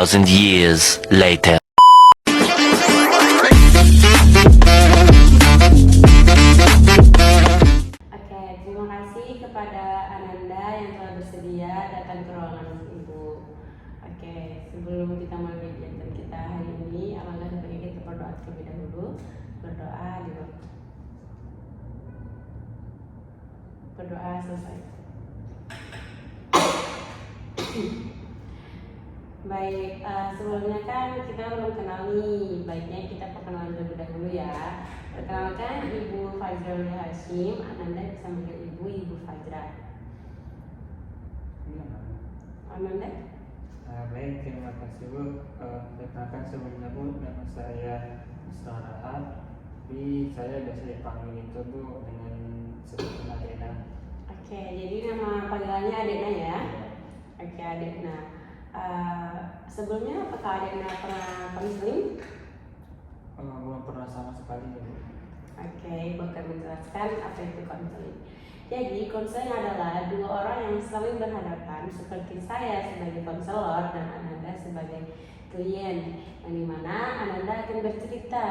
2,000 years later. Oke, terima kasih kepada Ananda yang telah bersedia datang ke ruangan Ibu. Oke, sebelum kita mulai kegiatan kita hari ini, alangkah sebaiknya kita berdoa terlebih dahulu. Berdoa dulu. Berdoa selesai. Baik, sebelumnya kan kita belum kenal nih, baiknya kita perkenalan terlebih dahulu ya. Perkenalkan Ibu Fajra Hashim, Ananda bisa manggil Ibu Fajra. Ananda? Baik, terima kasih Bu. Perkenalkan sebelumnya Bu, nama saya Isra Rahab. Tapi saya biasa dipanggil itu Bu dengan sebutan Adena. Oke, jadi nama panggilannya Adena ya? Oke, Adena. Sebelumnya apakah Adena pernah konseling? Belum pernah sama sekali Bu. Oke, bakal menjelaskan apa itu konseling. Jadi, konseling adalah dua orang yang saling berhadapan seperti saya sebagai konselor dan Ananda sebagai klien, yang dimana Ananda akan bercerita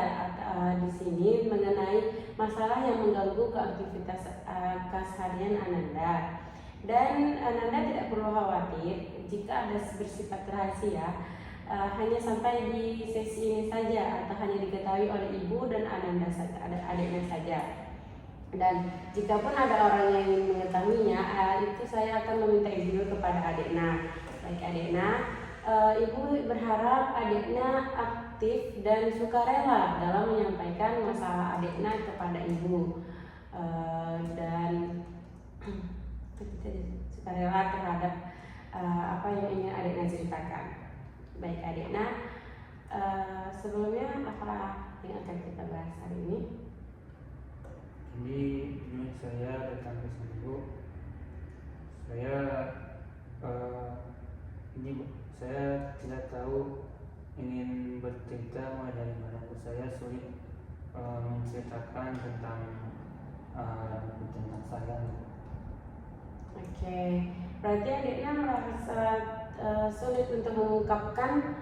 di sini mengenai masalah yang mengganggu aktivitas keseharian Ananda. Dan Ananda tidak perlu khawatir jika ada bersifat rahasia, hanya sampai di sesi ini saja atau hanya diketahui oleh Ibu dan Ananda saja, adiknya saja. Dan jika pun ada orang yang ingin mengetahuinya, itu saya akan meminta izin kepada Adikna. Baik Adikna, Ibu berharap Adikna aktif dan sukarela dalam menyampaikan masalah Adikna kepada Ibu, dan sukarela terhadap apa yang ingin Adikna ceritakan. Baik Adikna, sebelumnya apa yang akan kita bahas hari ini? Jadi saya datang ke sini Bu. Saya tidak tahu ingin bercerita mulai dari mana Bu. Saya sulit menceritakan tentang saya. Oke, berarti Adikna merasa sulit untuk mengungkapkan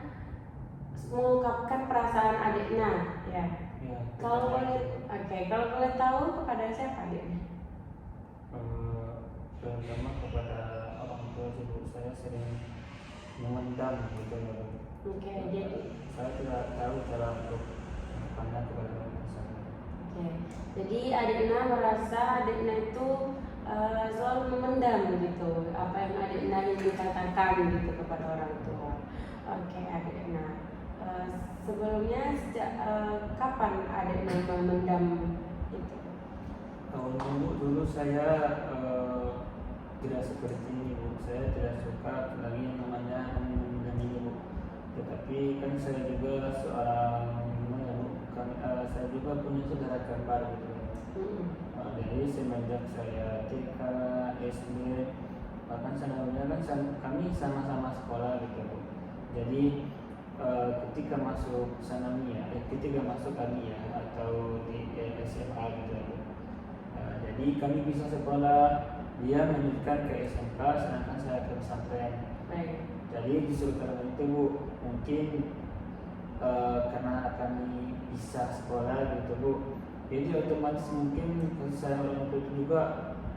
perasaan Adikna, ya. Ya, Kalau boleh tahu kepada siapa Adikna? Terutama kepada orang tua ibu saya sering memendam gitu ya. Oke, jadi saya tidak tahu cara untuk pandang kepada orang saya. oke, jadi Adikna merasa Adikna itu selalu memendam gitu apa yang Adikna ingin katakan gitu kepada orang tua. Oke Adikna, sebelumnya sejak kapan Adikna memendam itu? Dulu saya tidak seperti ini Bu. Saya tidak suka lagi yang namanya memendam ini Bu. Tetapi kan saya juga seorang saya juga punya saudara kembar gitu. Jadi semenjak saya TK, SD, bahkan sebelumnya kan kami sama-sama sekolah gitu Bu. Jadi ketika masuk ketika masuk kami ya atau di SMA gitu Bu. Jadi kami bisa sekolah, dia melanjutkan ke SMK, sedangkan saya ke pesantren. Jadi disuruh karena itu Bu, mungkin karena kami bisa sekolah gitu Bu, jadi otomatis mungkin saya orang tua juga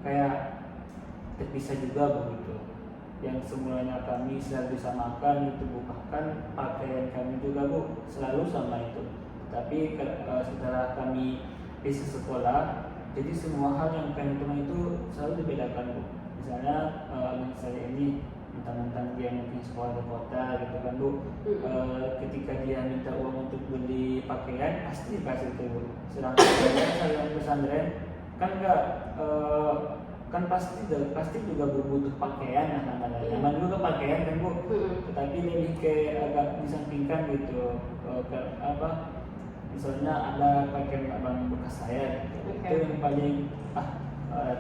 kayak terpisah juga begitu. Yang semulanya kami selalu bisa makan itu Bu, bahkan pakaian kami juga Bu selalu sama itu. Tapi setelah kami bisa sekolah, jadi semua hal yang kami temukan itu selalu dibedakan Bu. Misalnya saya ini mentang-mentang dia mungkin sekolah di kota gitu kan Bu, ketika dia minta uang untuk beli pakaian pasti dikasih itu Bu. Sedangkan saya yang pesantren kan enggak, kan pasti juga butuh pakaian ya namanya. Nyaman juga pakaian kan Bu, tetapi lebih ke agak disampingkan gitu. Misalnya ada pakaian abang bekas saya gitu. Itu yang paling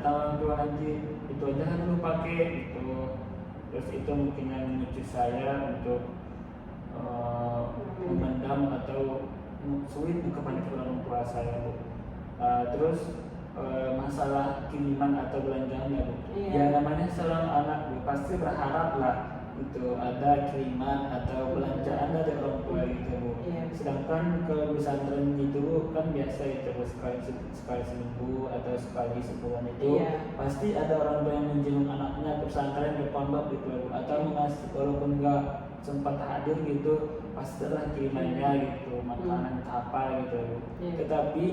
tahun tua nanti itu aja kan dulu pakai gitu. Terus itu mungkin yang memicu saya untuk memendam atau sulit kepada orang tua saya Bu. Terus masalah kiriman atau belanjanya Bu. Ya namanya seorang anak Bu pasti berharap lah gitu, ada kiriman atau belanjaan dari orang tua gitu Bu. Iya. Sedangkan kalau pesantren itu Bu, kan biasa itu Bu, sekali seminggu atau sekali sebulan itu Iya. pasti ada orang tua yang menjenguk anaknya ke pesantren ke pondok gitu Bu, atau mengasih walaupun nggak sempat hadir gitu pasti ada kirimannya gitu, makanan apa gitu Bu. Iya. Tetapi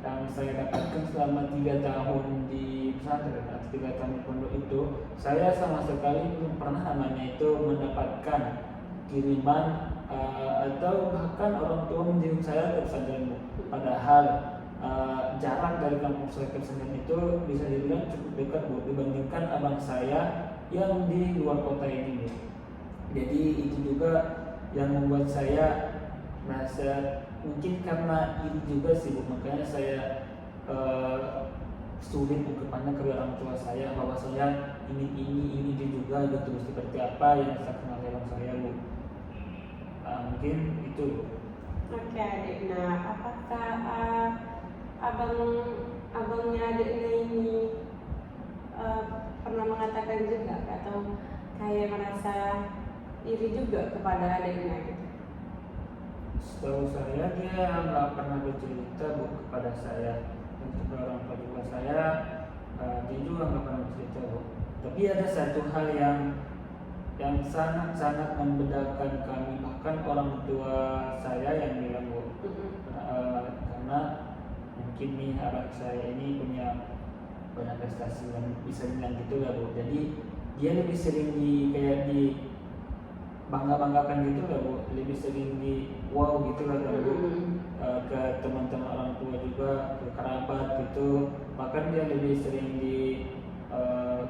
yang saya dapatkan selama 3 tahun di pesantren atau 3 tahun di pondok itu, saya sama sekali belum pernah namanya itu mendapatkan kiriman atau bahkan orang tua menjenguk saya ke pesantren Bu. Padahal jarak dari kampung saya ke pesantren itu bisa dibilang cukup dekat Bu, dibandingkan abang saya yang di luar kota ini Bu. Jadi itu juga yang membuat saya merasa, mungkin karena ini juga sih Bu, makanya saya sulit ungkapannya ke orang tua saya bahwa saya ini juga gitu seperti apa yang disampaikan oleh orang saya Bu. Mungkin itu Bu. Oke adik, nah apakah abangnya adiknya ini pernah mengatakan juga atau kayak merasa iri juga kepada adiknya gitu? Setahu saya dia nggak pernah bercerita Bu kepada saya, dan kepada orang tua juga saya dia juga nggak pernah bercerita Bu. Tapi ada satu hal yang sangat membedakan kami, bahkan orang tua saya yang bilang Bu, karena mungkin nih anak saya ini punya banyak prestasi yang bisa bilang gitu lah Bu. Jadi dia lebih sering di banggakan gitu lah Bu, lebih sering di wow gitu lah Bu, ke teman-teman orang tua juga, ke kerabat gitu. Bahkan dia lebih sering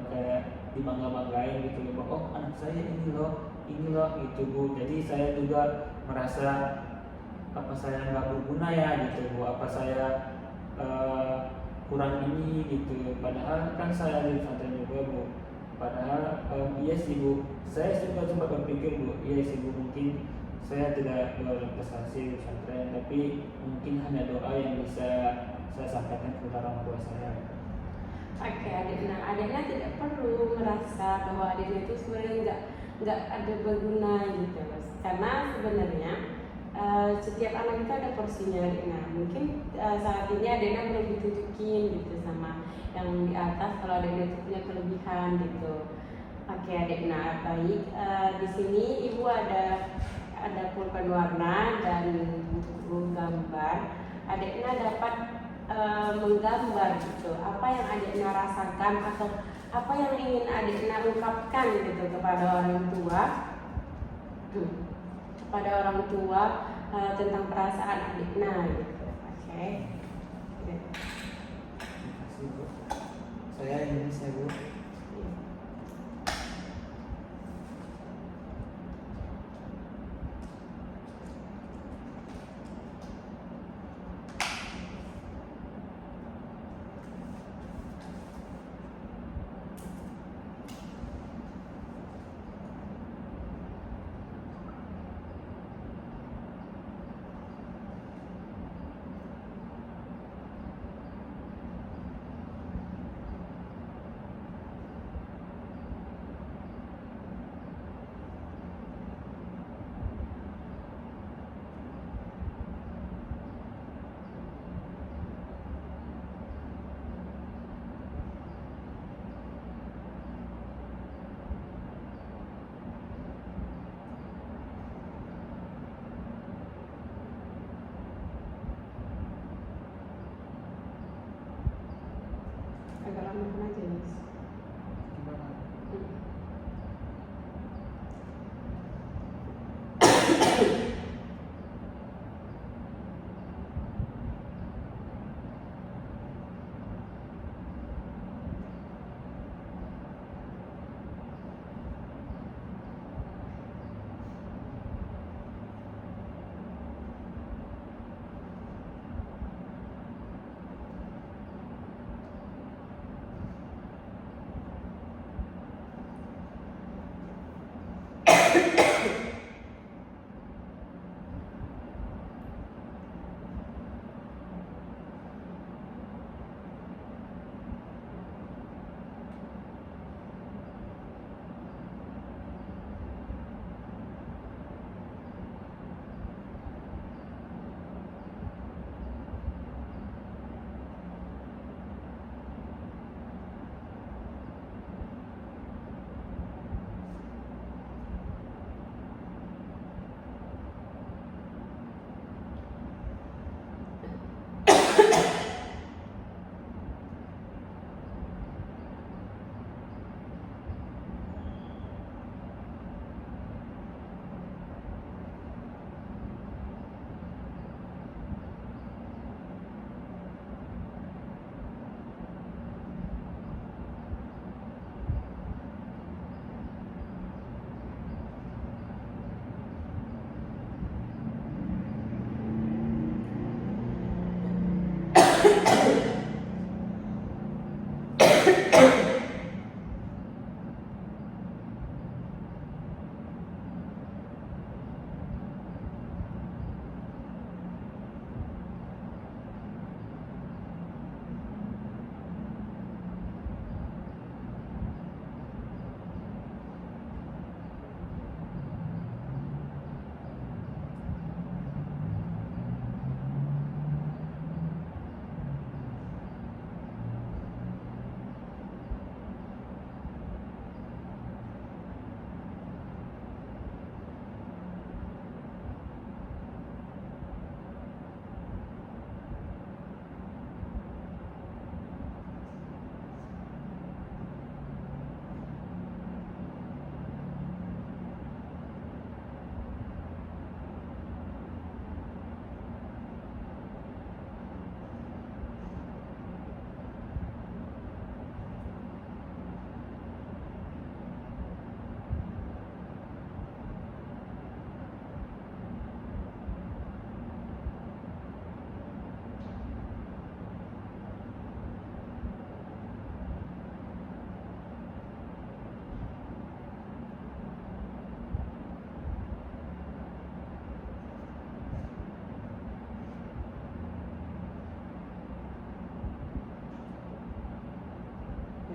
kayak dibangga-banggain gitu loh, oh anak saya ini loh gitu Bu. Jadi saya juga merasa apa saya nggak berguna ya gitu Bu, apa saya kurang ini gitu. Padahal kan saya di pesantren juga Bu. Padahal iya sih Bu, saya juga sempat berpikir Bu, iya sih Bu, mungkin saya tidak berprestasi di pesantren, tapi mungkin hanya doa yang bisa saya sampaikan kepada orang tua saya. Oke adik, nah adiknya tidak perlu merasa bahwa adiknya itu sebenarnya nggak ada berguna gitu, karena sebenarnya setiap anak itu ada porsinya adik. Nah mungkin saat ini adiknya belum ditunjukin gitu sama yang di atas kalau adiknya itu punya kelebihan gitu. Oke adik, nah baik, di sini ibu ada pulpen warna dan buku gambar. Adiknya dapat menggambar gitu apa yang adiknya rasakan atau apa yang ingin adiknya ungkapkan gitu kepada orang tua tentang perasaan adiknya gitu. Oke. Terima kasih Bu. Saya Indonesia Bu. Agak lama aja Mas. Gimana?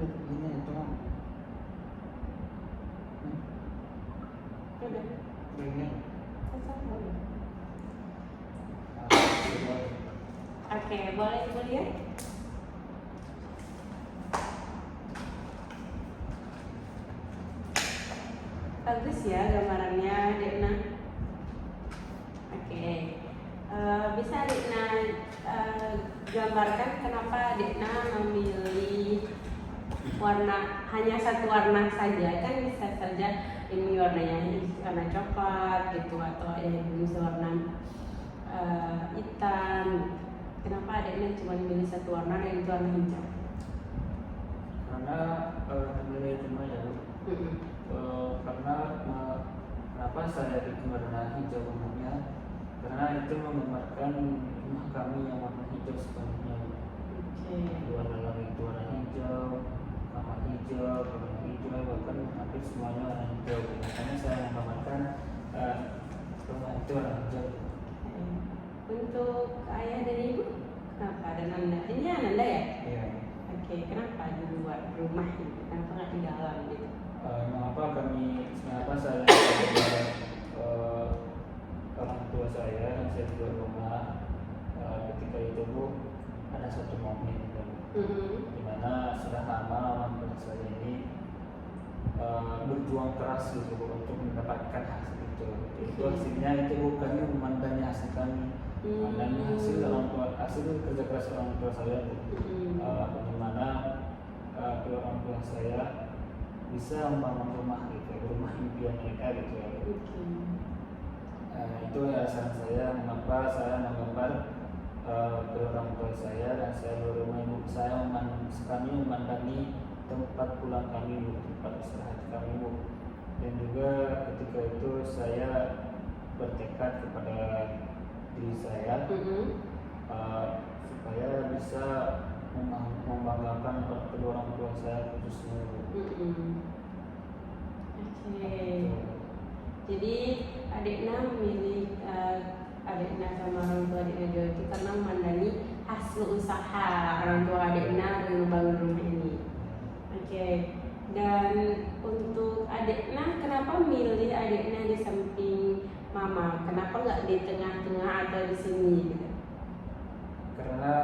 Ini itu kan. Udah. Ini. Cocok boleh. Coba. Oke, boleh Ibu lihat? Bagus ya gambarannya, Dekna. Oke, bisa Dekna gambarkan kenapa Dekna memilih warna hanya satu warna saja? Kan bisa saja ini warnanya warna coklat gitu, atau bisa warna hitam. Kenapa Dekna cuma memilih satu warna, yaitu warna hijau? Karena nilai cuma ya, karena kenapa saya bikin warna hijau rumahnya, karena itu menggambarkan rumah kami yang warna hijau sepenuhnya. Warna langit itu warna hijau, kamar hijau, kamar hijau, bahkan hampir semuanya warna hijau. Makanya saya menggambarkan rumah itu warna hijau. Untuk ayah dan ibu, kenapa? Dan Anda? Ini Anda ya? Iya. Oke, kenapa di luar rumah ini? Kenapa nggak di dalam gitu? Mengapa saya orang tua saya dan saya di luar rumah, ketika itu Bu, ada satu momen di mana sudah lama orang tua saya ini berjuang keras gitu Bu, untuk mendapatkan hasil itu. Itu hasilnya itu bukannya memandangnya hasil kami, memandangnya hasil kerja keras orang tua saya Bu. Bagaimana orang tua saya bisa membangun rumah gitu, rumah impian mereka gitu ya. Itu alasan saya mengapa saya menggambar orang tua saya dan saya berumah ibu saya kami memandangi tempat pulang kami, tempat istirahat kami Bu. Dan juga ketika itu saya bertekad kepada diri saya supaya bisa membanggakan kedua orang tua saya khususnya. Oke. Jadi Adekna memilih Adekna sama orang tua Adekna juga itu karena memandangi hasil usaha orang tua Adekna dalam membangun rumah ini. Oke. Dan untuk Adekna, kenapa milih Adekna di samping Mama? Kenapa nggak di tengah-tengah atau di sini gitu? Karena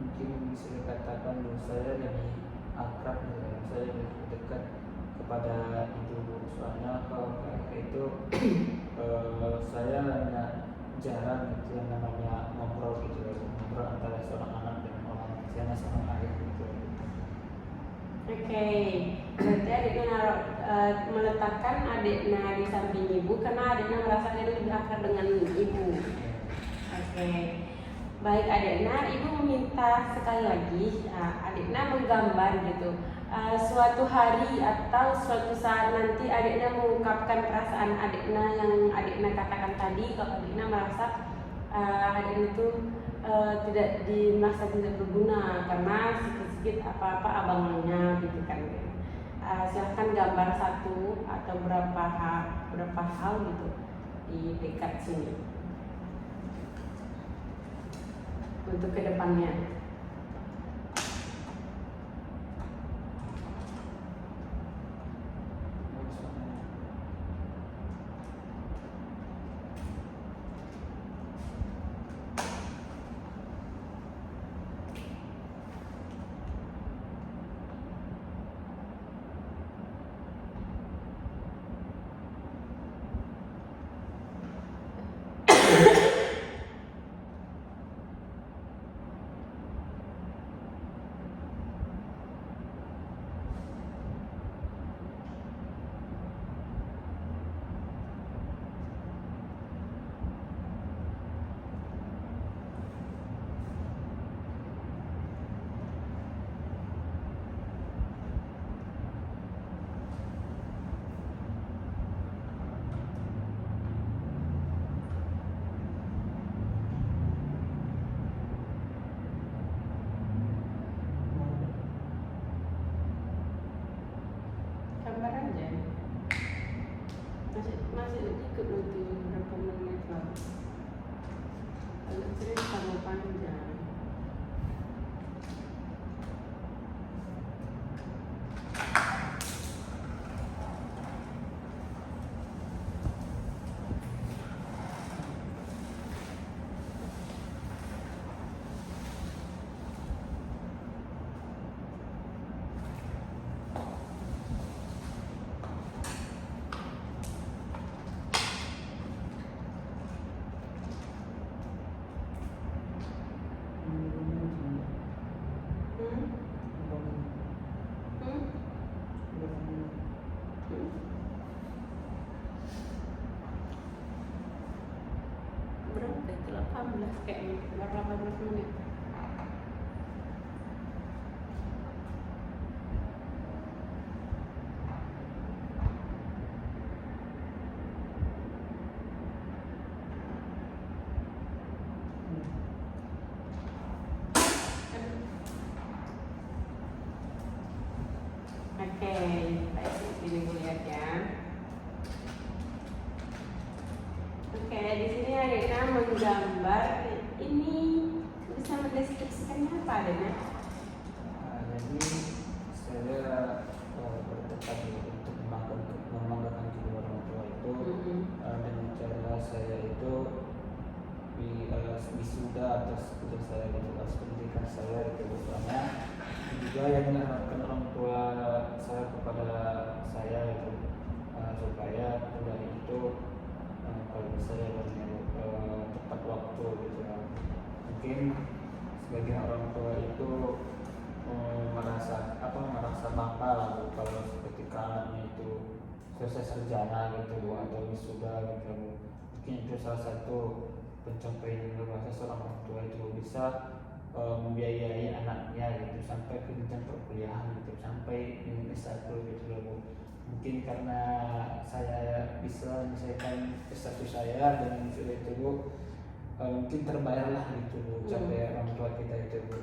mungkin bisa dikatakan saya lebih akrab, saya lebih dekat kepada ibu. Soalnya kalau itu saya jarang gitu yang namanya ngobrol gitu, ngobrol antara seorang anak dan orang saya seorang ayah gitu. Oke, berarti Adekna meletakkan Adekna di samping ibu karena Adekna merasa dia lebih akrab dengan ibu. Oke. Baik Adekna, ibu meminta sekali lagi Adekna menggambar gitu suatu hari atau suatu saat nanti Adekna mengungkapkan perasaan Adekna yang Adekna katakan tadi, kalau Adekna merasa Adekna itu merasa tidak berguna karena sedikit apa-apa abangnya gitu kan. Silahkan gambar satu atau berapa hal gitu di dekat sini untuk kedepannya. Gambar aja. Masih ikut nanti berapa menit lagi. Kalau cerita mau panjang. Berapa itu 18 kayaknya, 18 menit. Oke, baik, ini gue lihat ya. Oke, di sini Adekna menggambar. Ini bisa mendeskripsikannya apa Adekna? Jadi saya bertekad untuk membanggakan kedua orang tua itu dengan cara saya itu wisuda atas kerja saya gitu, atas pendidikan saya itu pertama juga yang diharapkan orang tua saya kepada saya itu supaya dari itu kalau bisa ya tepat waktu gitu ya. Mungkin sebagian orang tua itu merasa bangga lah kalau ketika anaknya itu selesai sarjana gitu atau wisuda gitu. Mungkin itu salah satu pencapaian bahasa seorang orang tua itu bisa membiayai anaknya gitu sampai ke jenjang perkuliahan gitu, sampai S1 gitu loh. Mungkin karena saya bisa menyelesaikan S1 saya dengan wisuda itu Bu, mungkin terbayar lah gitu Bu, capaian orang tua kita itu Bu.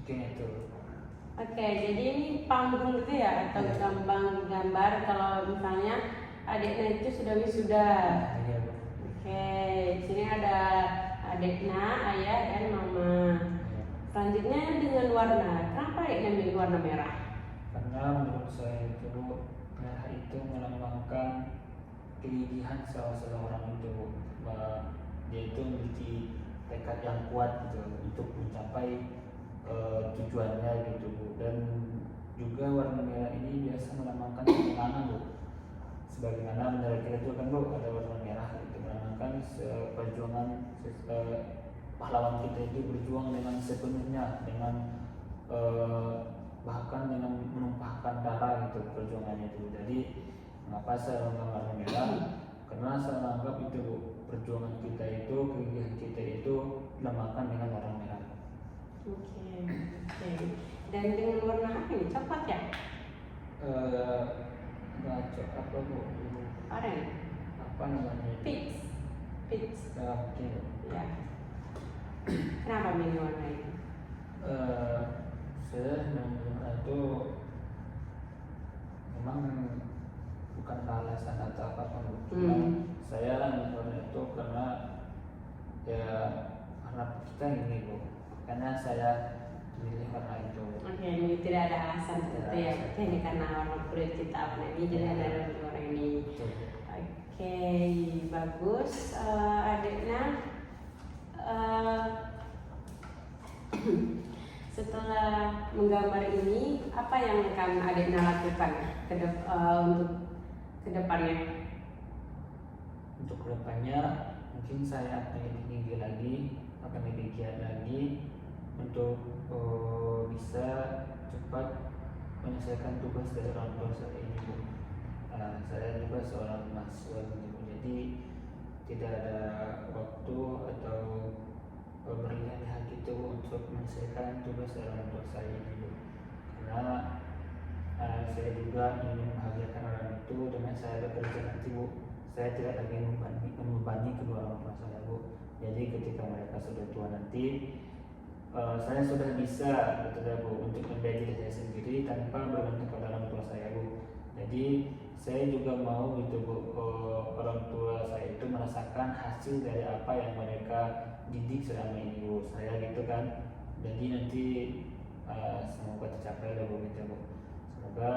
Mungkin itu. Oke, jadi ini panggung gitu ya atau gambar kalau misalnya adiknya itu sudah wisuda. Iya Bu. Oke, di sini ada adiknya, ayah dan mama. Selanjutnya dengan warna. Kenapa adiknya milih warna merah? Karena menurut saya itu merah itu melambangkan kegigihan salah seorang itu, dia itu memiliki tekad yang kuat gitu untuk mencapai tujuannya gitu Bu. Dan juga warna merah ini biasa melambangkan kemenangan Bu. Sebagaimana menurut kita itu kan Bu, ada warna merah itu melambangkan perjuangan pahlawan kita itu berjuang dengan sepenuhnya, dengan bahkan dengan menumpahkan darah gitu perjuangannya itu. Jadi mengapa saya menganggap warna merah? Karena saya menganggap itu Bu, perjuangan kita itu, kegigihan kita itu dilambangkan dengan warna merah. Oke. Dan dengan warna apa ini? Coklat ya? Apa Bu? Oranye. Apa namanya? Peach. Oke. Ya. Kenapa milih warna itu? Saya saya itu memang bukan alasan atau apapun, cuma saya menolak itu karena ya karena kita ini Bu, karena saya pilih karena itu. Oke, ini tidak ada alasan tertentu ya, berarti ini karena warna kulit kita warna ini, jadi ada orang ini. Oke, bagus. Adiknya setelah menggambar ini, apa yang akan adiknya lakukan untuk kedepannya? Untuk kedepannya mungkin saya akan lebih tinggi lagi, akan lebih giat lagi untuk bisa cepat menyelesaikan tugas dari orang tua saya ini Bu. Saya juga seorang mahasiswa Bu, jadi tidak ada waktu atau berleha-leha gitu untuk menyelesaikan tugas dari orang tua saya ini Bu. Karena saya juga ingin membahagiakan orang itu dengan saya bekerja nanti Bu. Saya tidak lagi membebani kedua orang tua saya Bu. Jadi ketika mereka sudah tua nanti, saya sudah bisa betul Bu untuk membiayai diri saya sendiri tanpa bergantung pada orang tua saya Bu. Jadi saya juga mau gitu Bu, orang tua saya itu merasakan hasil dari apa yang mereka didik selama ini Bu. Saya gitu kan. Jadi nanti semoga tercapai lah Bu gitu Bu. Semoga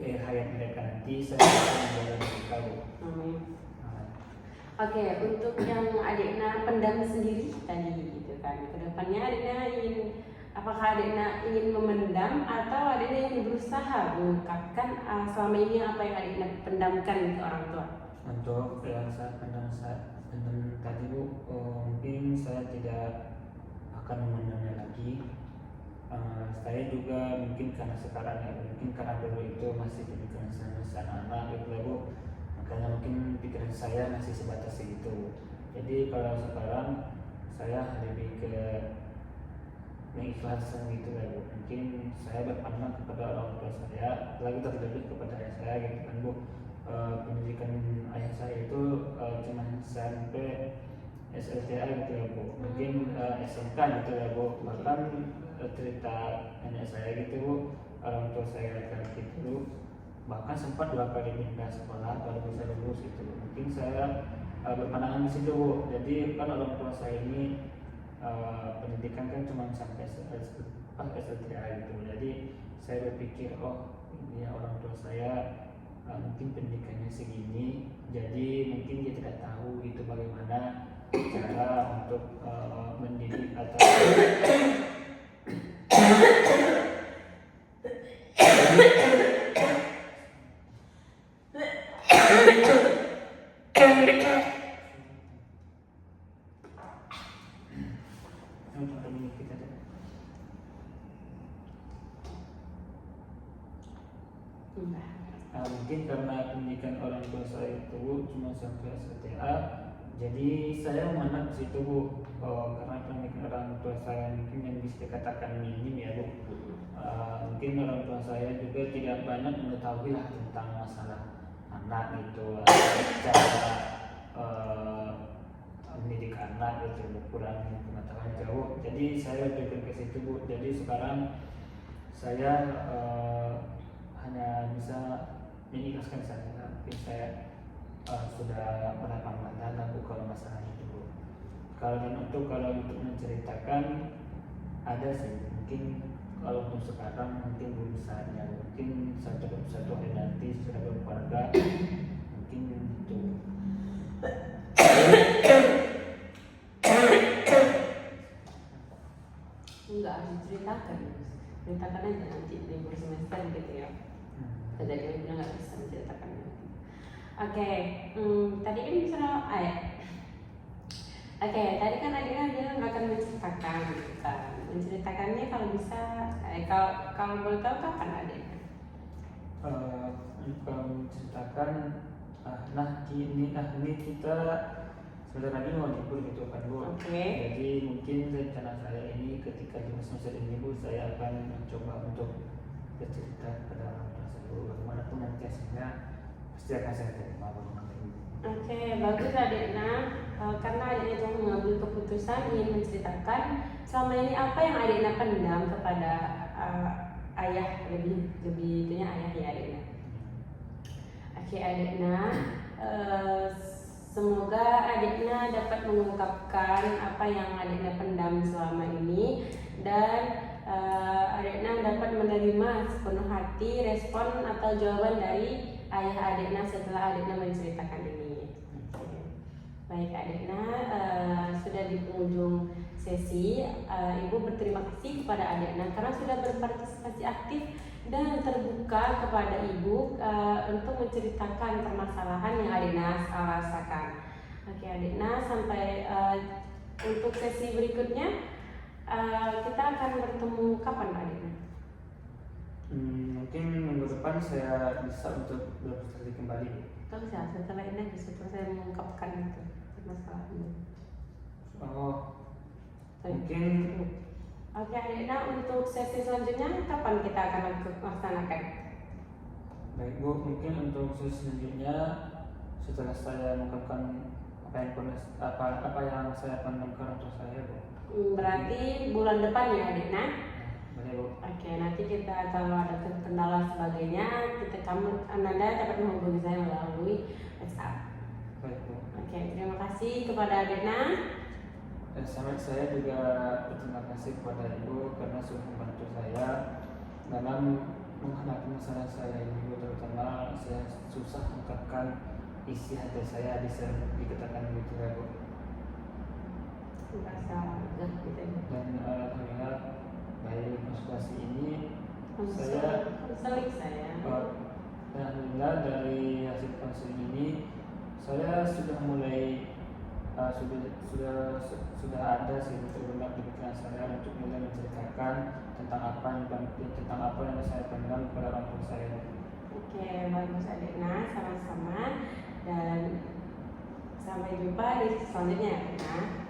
hayat mereka nanti saya bisa menjalani mereka Bu. Amin. Oke, untuk yang adiknya pendam sendiri tadi gitu kan, kedepannya adiknya apakah adiknya ingin memendam atau adiknya ingin berusaha mengungkapkan selama ini apa yang adiknya pendamkan ke orang tua? Untuk yang saya pendam tadi Bu, mungkin saya tidak akan memendamnya lagi. Saya juga mungkin karena sekarang ya, mungkin karena dulu itu masih pendidikan anak-anak gitu ya Bu, makanya mungkin pikiran saya masih sebatas segitu. Jadi kalau sekarang saya lebih ke mengikhlaskan gitu ya Bu. Mungkin saya berpandang kepada orang tua saya, lagi terlebih kepada ayah saya gitu kan Bu. Pendidikan ayah saya itu cuma sampai SLTA gitu ya Bu. Mungkin SMK gitu ya Bu. Bahkan cerita nenek saya gitu Bu, orang tua saya laki-laki itu bahkan sempat 2 kali pindah sekolah baru bisa lulus gitu. Mungkin saya berpandangan di situ Bu. Jadi kan orang tua saya ini pendidikan kan cuma sampai SLTA gitu. Jadi saya berpikir ini orang tua saya mungkin pendidikannya segini, jadi mungkin dia tidak tahu itu bagaimana cara untuk mendidik atau mungkin karena pendidikan orang tua saya itu cuma sampai SLTA, jadi saya memandang di situ Bu, karena pendidikan orang tua saya mungkin yang bisa dikatakan minim ya Bu. Mungkin orang tua saya juga tidak banyak mengetahui lah tentang masalah anak gitu, cara mendidik anak gitu, kurang pengetahuan jauh. Jadi saya berpikir ke situ Bu. Jadi sekarang saya hanya bisa mengikhlaskan saja, tapi saya sudah berapa mata Bu kalau masalah itu Bu. Kalau untuk menceritakan ada sih, mungkin kalau untuk sekarang mungkin belum saatnya, mungkin satu hari nanti sudah berkeluarga mungkin itu. Enggak harus diceritakan aja nanti libur semester gitu ya. Tadi dia bilang nggak bisa menceritakan. Oke, tadi kan misalnya tadi kan adiknya bilang akan menceritakan gitu kan. Menceritakannya kalau bisa, kalau boleh tahu kapan adiknya? Kalau menceritakan, ini kita sebentar lagi mau libur gitu kan Bu. Jadi mungkin rencana saya ini ketika di semester ini Bu, saya akan mencoba untuk bercerita kepada orang tua saya Bu. Bagaimanapun nanti hasilnya pasti akan saya terima bagaimana Bu. Oke, bagus Adikna. Karena Adikna telah mengambil keputusan ingin menceritakan selama ini apa yang Adikna pendam kepada ayah, lebih itunya ayah ya Adikna. Oke Adikna, semoga Adikna dapat mengungkapkan apa yang Adikna pendam selama ini dan Adikna dapat menerima sepenuh hati respon atau jawaban dari ayah Adikna setelah Adikna menceritakan ini. Oke. Baik Adikna, sudah di penghujung sesi. Ibu berterima kasih kepada Adikna karena sudah berpartisipasi aktif dan terbuka kepada Ibu untuk menceritakan permasalahan yang Adikna rasakan. Oke Adikna, sampai untuk sesi berikutnya kita akan bertemu kapan Adikna? Mungkin minggu depan saya bisa untuk berpresentasi kembali. Kalau setelah ini setelah saya mengungkapkan itu permasalahannya. Oh, mungkin. Oke Adikna, untuk sesi selanjutnya kapan kita akan laksanakan? Baik Bu, mungkin untuk sesi selanjutnya setelah saya mengungkapkan apa yang saya pendam ke orang tua saya Bu. Berarti bulan depan ya Adikna? Baik Bu. Oke, nanti kita kalau ada kendala sebagainya, Anda dapat menghubungi saya melalui WhatsApp. Baik Bu. Oke, terima kasih kepada Adikna. Sama saya juga berterima kasih kepada Ibu karena sudah membantu saya dalam menghadapi masalah saya ini Bu, terutama saya susah mengungkapkan isi hati saya dikatakan begitu ya Bu. Dan alhamdulillah dari konsultasi ini saya alhamdulillah dari hasil konseling ini saya sudah mulai sudah ada sih terbenak di pikiran saya untuk mulai menceritakan tentang apa yang saya pendam kepada orang tua saya. Oke, bagus Adikna, sama-sama dan sampai jumpa di selanjutnya Adikna.